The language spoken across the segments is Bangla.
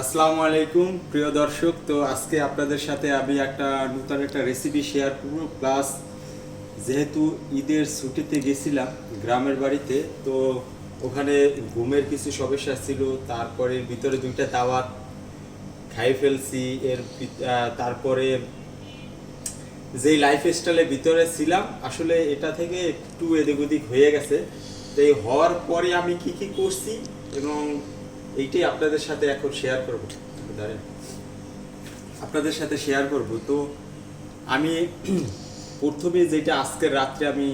আসসালামু আলাইকুম প্রিয় দর্শক। তো আজকে আপনাদের সাথে আমি নতুন একটা রেসিপি শেয়ার করব। প্লাস যেহেতু ঈদের ছুটিতে গেছিলাম গ্রামের বাড়িতে, তো ওখানে ঘুমের কিছু সমস্যা ছিল, তারপরে ভিতরে দুইটা দাওয়াত খাই ফেলছি। তারপরে যেই লাইফ স্টাইলের ভিতরে ছিলাম আসলে এটা থেকে একটু এদিক ওদিক হয়ে গেছে। তো এই হওয়ার পরে আমি কি কি করছি এবং এইটাই আপনাদের সাথে এখন শেয়ার করবো। আপনাদের সাথে শেয়ার করব। তো আমি প্রথমে যেটা আজকের রাত্রে আমি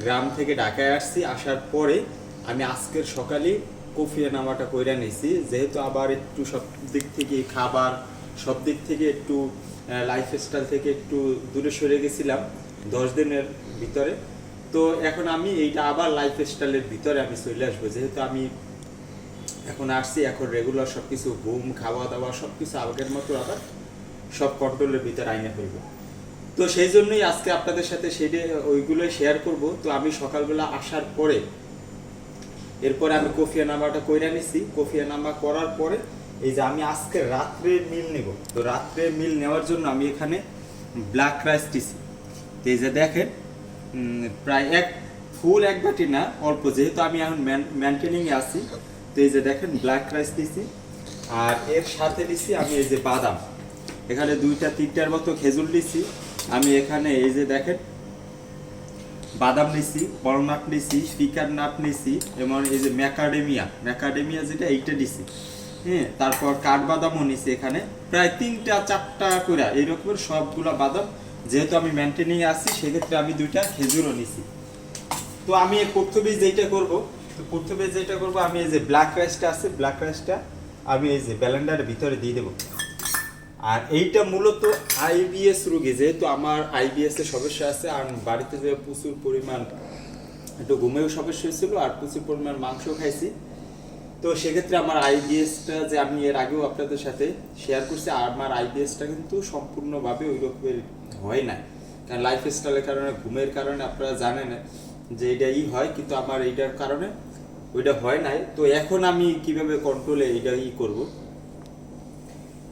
গ্রাম থেকে ঢাকায় আসছি, আসার পরে আমি আজকের সকালে কফিয়া নামাটা কইরা নিয়েছি। যেহেতু আবার একটু সব দিক থেকে খাবার সব দিক থেকে একটু লাইফ স্টাইল থেকে একটু দূরে সরে গেছিলাম 10 দিনের ভিতরে। তো এখন আমি এইটা আবার লাইফ স্টাইলের ভিতরে আমি চলে আসবো। যেহেতু আমি এখন আসছি, এখন রেগুলার সব কিছু ঘুম খাওয়া দাওয়া সব কিছু আগের মতো আবার সব কন্ট্রোলের ভিতরে আইনে ফেলবো। তো সেই জন্যই আজকে আপনাদের সাথে ওইগুলোই শেয়ার করব। তো আমি সকালবেলা আসার পরে এরপরে আমি কফিয়া নামাটা কইরা নিছি। কফিয়া নামা করার পরে এই যে আমি আজকে রাত্রে মিল নেব। তো রাত্রে মিল নেওয়ার জন্য আমি এখানে ব্ল্যাক রাইস দিছি। তো এই যে দেখেন প্রায় ফুল এক বাটি না, অল্প, যেহেতু আমি এখন মেনটেনিংয়ে আছি। তো এই যে দেখেন ব্ল্যাক রাইস দিছি, আর এর সাথে দিছি আমি এই যে বাদাম, এখানে 2-3টার মতো খেজুর দিছি। আমি এখানে এই যে দেখেন বাদাম নিছি, ওয়ালনাট নিছি, পিকান নাট নিছি এবং এই যে ম্যাকাডেমিয়া যেটা এইটা দিছি। হ্যাঁ, তারপর কাঠবাদামও নিছি, এখানে প্রায় 3-4টা করে এইরকমের সবগুলা বাদাম। যেহেতু আমি মেনটেনিং আছি সেক্ষেত্রে আমি 2টা খেজুরও নিছি। তো আমি প্রথমে যেটা করব আমি এই যে ব্ল্যাক রাইসটা আছে, ব্ল্যাক রাইসটা আমি এই যে ব্লেন্ডারের ভিতরে দিয়ে দেবো। আর এইটা মূলত আইবিএস রোগী, যেহেতু আমার আইবিএস এর সমস্যা আছে, আর বাড়িতে যে প্রচুর পরিমাণ একটু ঘুমেও সমস্যা হয়েছিল আর প্রচুর পরিমাণ মাংস খাইছি। তো সেক্ষেত্রে আমার আইবিএসটা যে আমি এর আগেও আপনাদের সাথে শেয়ার করছি, আর আমার আইবিএসটা কিন্তু সম্পূর্ণভাবে ওই রকমের হয় না, কারণ লাইফ স্টাইলের কারণে ঘুমের কারণে আপনারা জানেন যে এইটাই হয়, কিন্তু আমার এইটার কারণে ওইটা হয় নাই। তো এখন আমি কিভাবে কন্ট্রোলে এইটাই করব।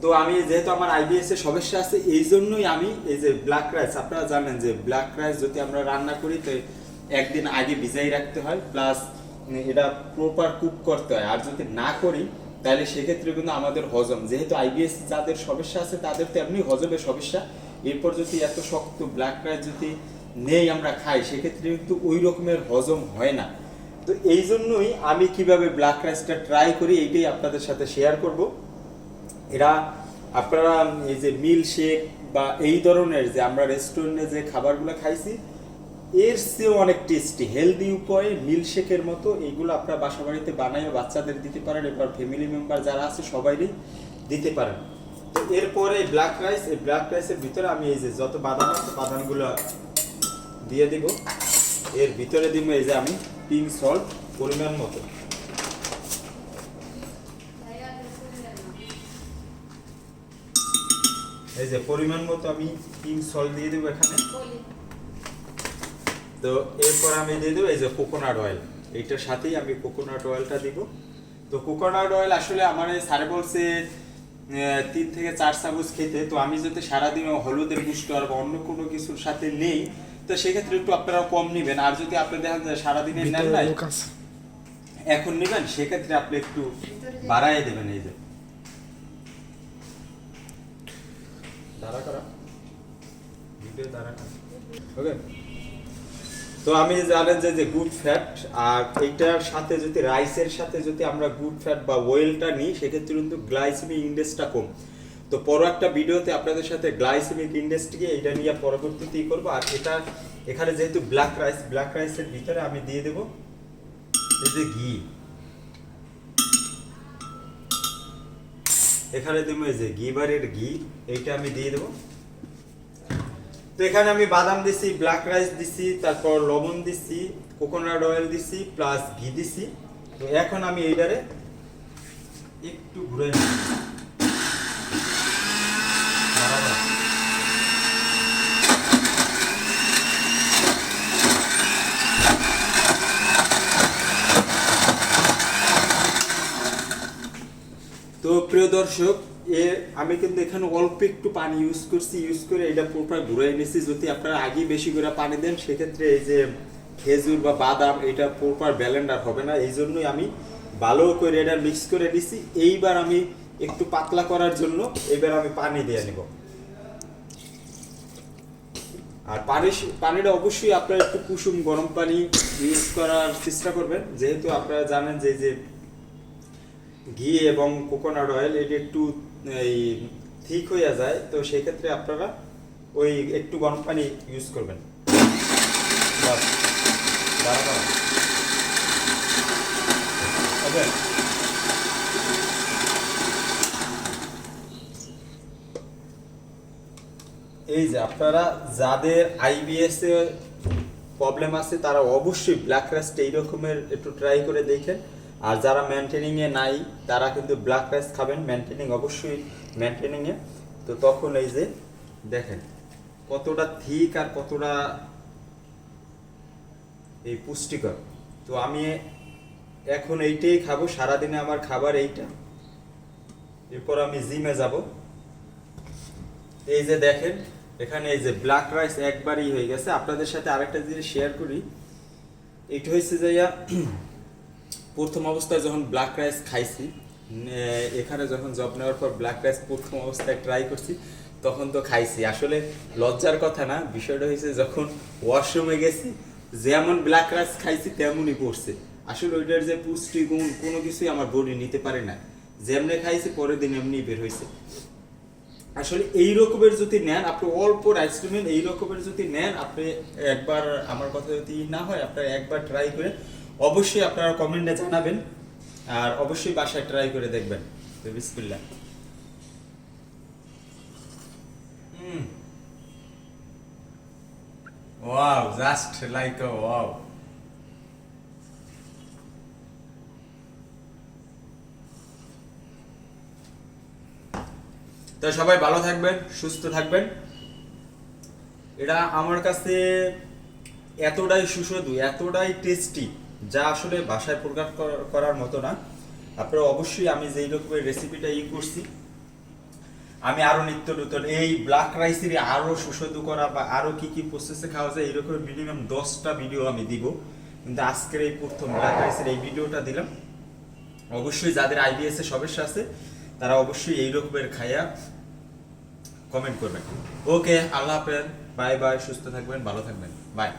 তো আমি যেহেতু আমার আইবিএস এর সমস্যা আছে, এই জন্যই আমি এই যে ব্ল্যাক রাইস, আপনারা জানেন যে ব্ল্যাক রাইস যদি আমরা রান্না করি তো একদিন আগে ভিজাই রাখতে হয়, প্লাস এটা প্রপার কুক করতে হয়। আর যদি না করি তাহলে সেক্ষেত্রে কিন্তু আমাদের হজম, যেহেতু আইবিএস যাদের সমস্যা আছে তাদের তো এমনি হজমের সমস্যা, এরপর যদি এত শক্ত ব্ল্যাক রাইস যদি নেই আমরা খাই সেক্ষেত্রে কিন্তু ওই রকমের হজম হয় না। তো এই জন্যই আমি কিভাবে ব্ল্যাক রাইসটা ট্রাই করি এইটাই আপনাদের সাথে শেয়ার করব। এরা আপনারা এই যে মিল শেক বা এই ধরনের যে আমরা রেস্টুরেন্টে যে খাবারগুলো খাইছি এর চেয়েও অনেক টেস্টি হেলদি উপায়ে মিল শেকের মতো এইগুলো আপনারা বাসা বাড়িতে বানাইয়ে বাচ্চাদের দিতে পারেন, এবার ফ্যামিলি মেম্বার যারা আছে সবাইরই দিতে পারেন। তো এরপরে এই ব্ল্যাক রাইসের ভিতরে আমি এই যে যত বাদাম আছে বাদামগুলো দিয়ে দিব। এর ভিতরে দিব এই যে আমি পিঙ্ক সল্ট পরিমাণ মতো, এই যে পরিমাণ মতো আমি পিঙ্ক সল্ট দিয়ে দেবো এখানে। তো এরপর আমি দিয়ে দেবো এই যে কোকোনাট অয়েল, এইটার সাথেই আমি কোকোনাট অয়েলটা দিব। তো কোকোনাট অয়েল আসলে আমার এই স্যারে বলছে 3-4 চামচ খেতে। তো আমি যদি সারাদিন হলুদের বুস্টার বা অন্য কোনো কিছুর সাথে নেই তো সেক্ষেত্রে একটু আপনারা কম নেবেন। আর যদি আপনি দেখেন যে সারাদিনে নেন নাই এখন নেবেন সেক্ষেত্রে আপনি একটু বাড়াই দেবেন। এই যে দাঁড়া করা ভিডিও দাঁড়া করা, ওকে। তো আমি জানেন যে গুড ফ্যাট, আর এইটার সাথে যদি রাইসের সাথে যদি আমরা গুড ফ্যাট বা ওয়েলটা নিই সেক্ষেত্রে কিন্তু গ্লাইসেমিক ইন্ডেক্সটা কম। তো পরে একটা ভিডিওতে আপনাদের সাথে গ্লাইসেমিক ইন্ডেক্সটিকে এইটা নিয়ে পরবর্তীতেই করবো। আর এটা এখানে যেহেতু ব্ল্যাক রাইসের ভিতরে আমি দিয়ে দেবো এই যে ঘি, এখানে দেবো এই যে ঘিবারের ঘি, এইটা আমি দিয়ে দেবো। তো এখানে আমি বাদাম দিছি, ব্ল্যাক রাইস দিছি, তারপর লবণ দিছি, কোকোনাট অয়েল দিছি, প্লাস ঘি দিছি। তো এখন আমি এইটারে একটু ঘুরে নিই। তো প্রিয় দর্শক, আমি কিন্তু এখানে অল্প একটু পানি ইউজ করছি, ইউজ করে এটা পুরোটা ঘুরাই নিয়েছি। যদি আপনারা আগে বেশি করে পানি দেন সেক্ষেত্রে এই যে খেজুর বা বাদাম এটা প্রপার ব্লেন্ডার হবে না, এই জন্যই আমি ভালো করে এটা মিক্স করে দিছি। এইবার আমি একটু পাতলা করার জন্য এবার আমি পানি দিয়ে নেব। আর পানিটা অবশ্যই আপনারা একটু কুসুম গরম পানি ইউজ করার চেষ্টা করবেন, যেহেতু আপনারা জানেন যে ঘি এবং কোকোনাট অয়েল এটা একটু এই ঠিক হয়ে যায়, তো সেই ক্ষেত্রে আপনারা ওই একটু গরম পানি ইউজ করবেন। বাস, দাঁড়া দাঁড়া। ওকে, এই যে আপনারা যাদের আইবিএস এ প্রবলেম আছে তারা অবশ্যই ব্ল্যাক রাইস এই রকমের একটু ট্রাই করে দেখেন। আর যারা মেনটেনিং এ নাই তারা কিন্তু ব্ল্যাক রাইস খাবেন, মেনটেনিং অবশ্যই মেনটেনিং এ। তো তখন এই যে দেখেন কতটা থিক আর কতটা এই পুষ্টিকর। তো আমি এখন এইটাই খাবো, সারাদিনে আমার খাবার এইটা। এরপর আমি জিমে যাব। এই যে দেখেন এখানে এই যে ব্ল্যাক রাইস একবারই হয়ে গেছে। আপনাদের সাথে আরেকটা জিনিস শেয়ার করি, এইটা হয়েছে যে প্রথম অবস্থায় যখন ব্ল্যাক রাইস খাইছি, এখানে যখন জব নেওয়ার পর ব্ল্যাক রাইস প্রথম অবস্থায় ট্রাই করছি, তখন তো খাইছি। আসলে লজ্জার কথা না, বিষয়টা হয়েছে যখন ওয়াশরুমে গেছি যেমন ব্ল্যাক রাইস খাইছি তেমনই পড়ছে। আসলে ওইটার যে পুষ্টিগুণ কোনো কিছুই আমার বডি নিতে পারে না, যেমনি খাইছি পরের দিন এমনি বের হয়েছে। আসলে এই রকমের যদি নেন আপনি অল্প রাইস নেন, এই রকমের যদি নেন আপনি একবার, আমার কথা যদি না হয় আপনারা একবার ট্রাই করে অবশ্যই আপনারা কমেন্টে জানাবেন, আর অবশ্যই বাসায় ট্রাই করে দেখবেন। তো বিসমিল্লাহ। ওয়াও, জাস্ট লাইক আ ওয়াও। তো সবাই ভালো থাকবেন, সুস্থ থাকবেন। এটা আমার কাছে এতটাই সুস্বাদু, এতটাই টেস্টি, যা আসলে ভাষায় প্রকাশ করার মতো না। আপনারা অবশ্যই আমি যেই রকমের রেসিপিটা করছি, আমি আরো নিত্য নতুন এই ব্ল্যাক রাইসের আরো সুস্বাদু করা বা আরো কি কি প্রসেসে খাওয়া যায় এরকম মিনিমাম 10টা ভিডিও আমি দিব, কিন্তু আজকের এই প্রথম ব্ল্যাক রাইসের এই ভিডিওটা দিলাম। অবশ্যই যাদের আইবিএস এর সমস্যা আছে তারা অবশ্যই এই রকমের খাইয়া কমেন্ট করবেন। ওকে, আল্লাহ হাফেজ, বাই বাই, সুস্থ থাকবেন, ভালো থাকবেন, বাই।